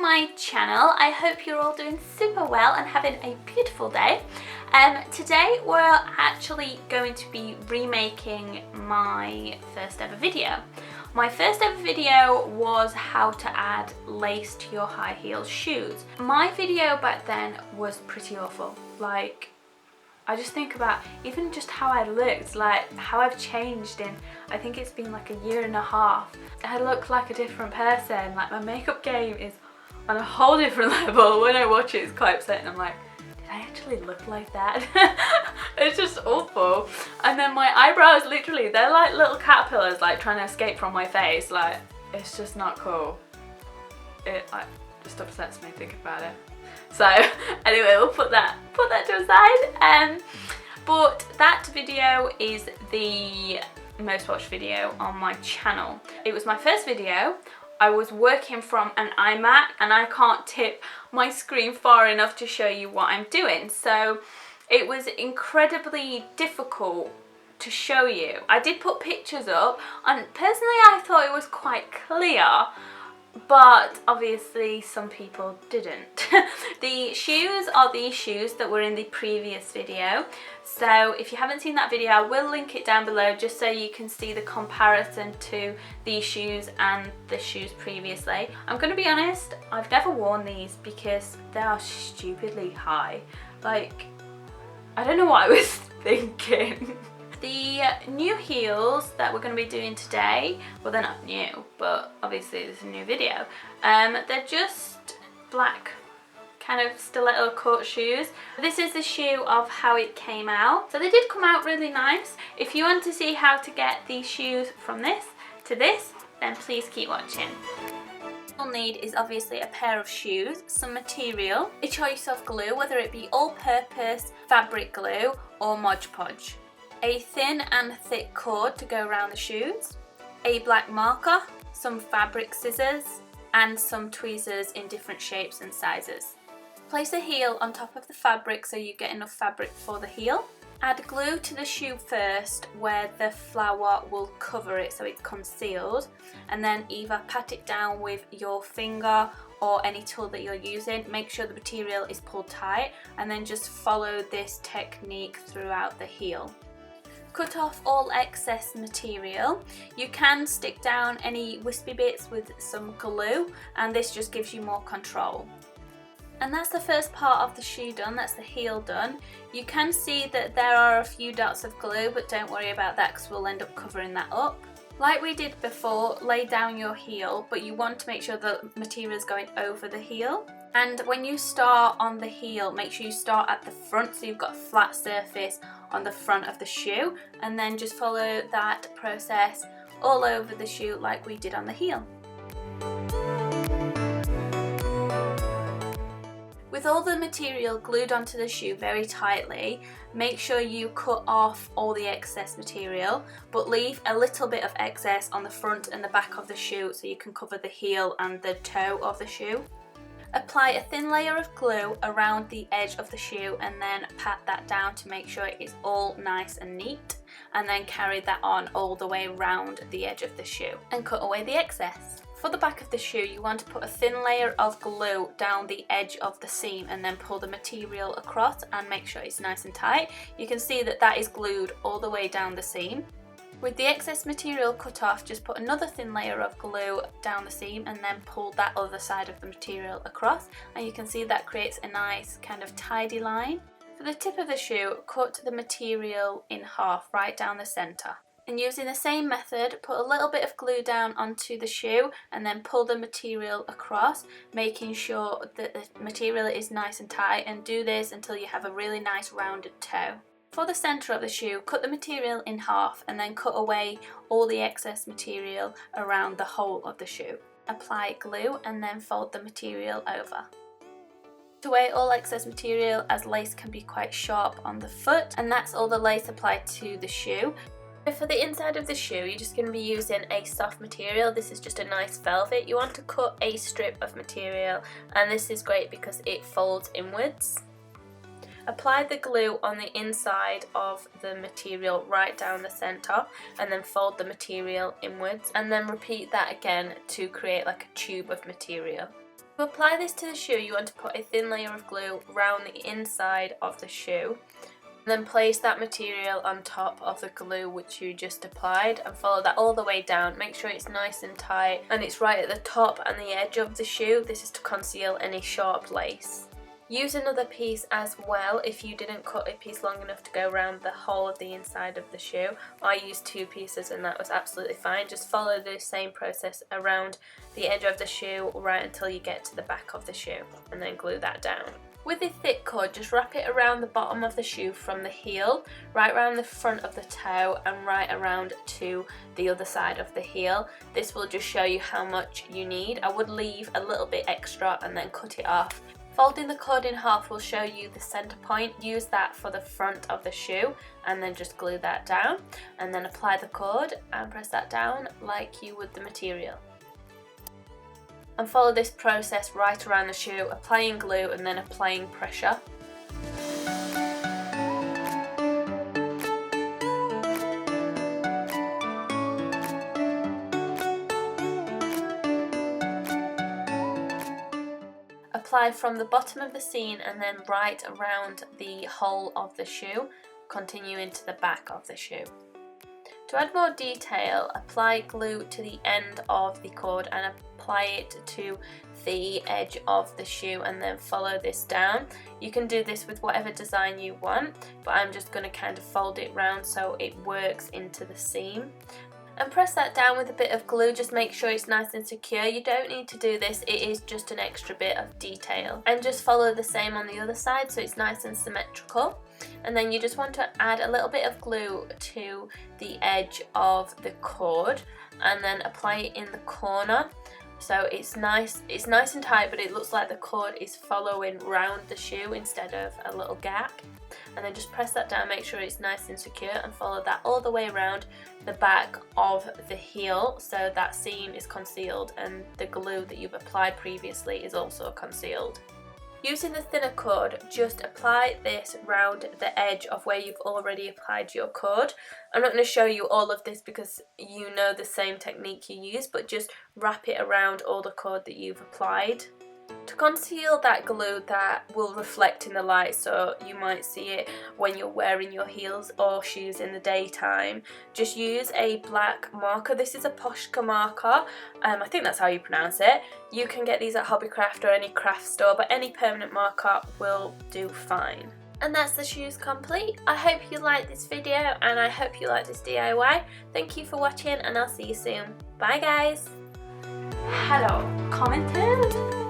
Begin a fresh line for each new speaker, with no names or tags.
my channel. I hope you're all doing super well and having a beautiful day. Today we're actually going to be remaking my first ever video. My first ever video was how to add lace to your high heel shoes. My video back then was pretty awful. Like, I just think about even just how I looked, like how I've changed in, I think it's been like a year and a half. I look like a different person. Like, my makeup game is on a whole different level. When I watch it, it's quite upsetting. I'm like, did I actually look like that? It's just awful. And then my eyebrows, literally, they're like little caterpillars, like trying to escape from my face. Like, it's just not cool. It like just upsets me thinking about it. So anyway, we'll put that to the side. But that video is the most watched video on my channel. It was my first video. I was working from an iMac and I can't tip my screen far enough to show you what I'm doing. So it was incredibly difficult to show you. I did put pictures up and personally I thought it was quite clear, but obviously some people didn't. The shoes are these shoes that were in the previous video. So if you haven't seen that video, I will link it down below just so you can see the comparison to these shoes and the shoes previously. I'm going to be honest, I've never worn these because they are stupidly high. Like, I don't know what I was thinking. The new heels that we're going to be doing today, well, they're not new, but obviously this is a new video. They're just black kind of stiletto court shoes. This is the shoe of how it came out. So they did come out really nice. If you want to see how to get these shoes from this to this, then please keep watching. What you'll need is obviously a pair of shoes, some material, a choice of glue, whether it be all-purpose fabric glue or Modge Podge, a thin and thick cord to go around the shoes, a black marker, some fabric scissors, and some tweezers in different shapes and sizes. Place the heel on top of the fabric so you get enough fabric for the heel. Add glue to the shoe first where the flower will cover it so it's concealed, and then either pat it down with your finger or any tool that you're using. Make sure the material is pulled tight and then just follow this technique throughout the heel. Cut off all excess material. You can stick down any wispy bits with some glue and this just gives you more control. And that's the first part of the shoe done, that's the heel done. You can see that there are a few dots of glue, but don't worry about that because we'll end up covering that up. Like we did before, lay down your heel, but you want to make sure the material is going over the heel. And when you start on the heel, make sure you start at the front so you've got a flat surface on the front of the shoe, and then just follow that process all over the shoe like we did on the heel. With all the material glued onto the shoe very tightly, make sure you cut off all the excess material, but leave a little bit of excess on the front and the back of the shoe so you can cover the heel and the toe of the shoe. Apply a thin layer of glue around the edge of the shoe and then pat that down to make sure it is all nice and neat, and then carry that on all the way around the edge of the shoe and cut away the excess. For the back of the shoe, you want to put a thin layer of glue down the edge of the seam and then pull the material across and make sure it's nice and tight. You can see that that is glued all the way down the seam. With the excess material cut off, just put another thin layer of glue down the seam and then pull that other side of the material across, and you can see that creates a nice kind of tidy line. For the tip of the shoe, cut the material in half right down the centre. And using the same method, put a little bit of glue down onto the shoe and then pull the material across, making sure that the material is nice and tight, and do this until you have a really nice rounded toe. For the centre of the shoe, cut the material in half and then cut away all the excess material around the whole of the shoe. Apply glue and then fold the material over. Cut away all excess material as lace can be quite sharp on the foot, and that's all the lace applied to the shoe. For the inside of the shoe, you're just going to be using a soft material. This is just a nice velvet. You want to cut a strip of material, and this is great because it folds inwards. Apply the glue on the inside of the material right down the centre, and then fold the material inwards, and then repeat that again to create like a tube of material.
To apply this to the shoe, you want to put a thin layer of glue around the inside of the shoe. Then place that material on top of the glue which you just applied and follow that all the way down. Make sure it's nice and tight and it's right at the top and the edge of the shoe. This is to conceal any sharp lace. Use another piece as well if you didn't cut a piece long enough to go around the whole of the inside of the shoe. I used 2 pieces and that was absolutely fine. Just follow the same process around the edge of the shoe right until you get to the back of the shoe and then glue that down. With a thick cord, just wrap it around the bottom of the shoe from the heel, right around the front of the toe and right around to the other side of the heel. This will just show you how much you need. I would leave a little bit extra and then cut it off. Folding the cord in half will show you the center point. Use that for the front of the shoe and then just glue that down and then apply the cord and press that down like you would the material. And follow this process right around the shoe, applying glue and then applying pressure. Apply from the bottom of the seam and then right around the hole of the shoe, continue into the back of the shoe. To add more detail, apply glue to the end of the cord and apply it to the edge of the shoe and then follow this down. You can do this with whatever design you want, but I'm just going to kind of fold it round so it works into the seam. And press that down with a bit of glue, just make sure it's nice and secure. You don't need to do this, it is just an extra bit of detail. And just follow the same on the other side so it's nice and symmetrical. And then you just want to add a little bit of glue to the edge of the cord and then apply it in the corner. So it's nice and tight, but it looks like the cord is following round the shoe instead of a little gap. And then just press that down, make sure it's nice and secure and follow that all the way around the back of the heel so that seam is concealed and the glue that you've applied previously is also concealed. Using the thinner cord, just apply this round the edge of where you've already applied your cord. I'm not going to show you all of this because you know the same technique you use, but just wrap it around all the cord that you've applied. To conceal that glue that will reflect in the light, so you might see it when you're wearing your heels or shoes in the daytime, just use a black marker. This is a Posca marker, I think that's how you pronounce it. You can get these at Hobbycraft or any craft store, but any permanent marker will do fine. And that's the shoes complete. I hope you liked this video and I hope you like this DIY. Thank you for watching and I'll see you soon. Bye guys!
Hello, commenters!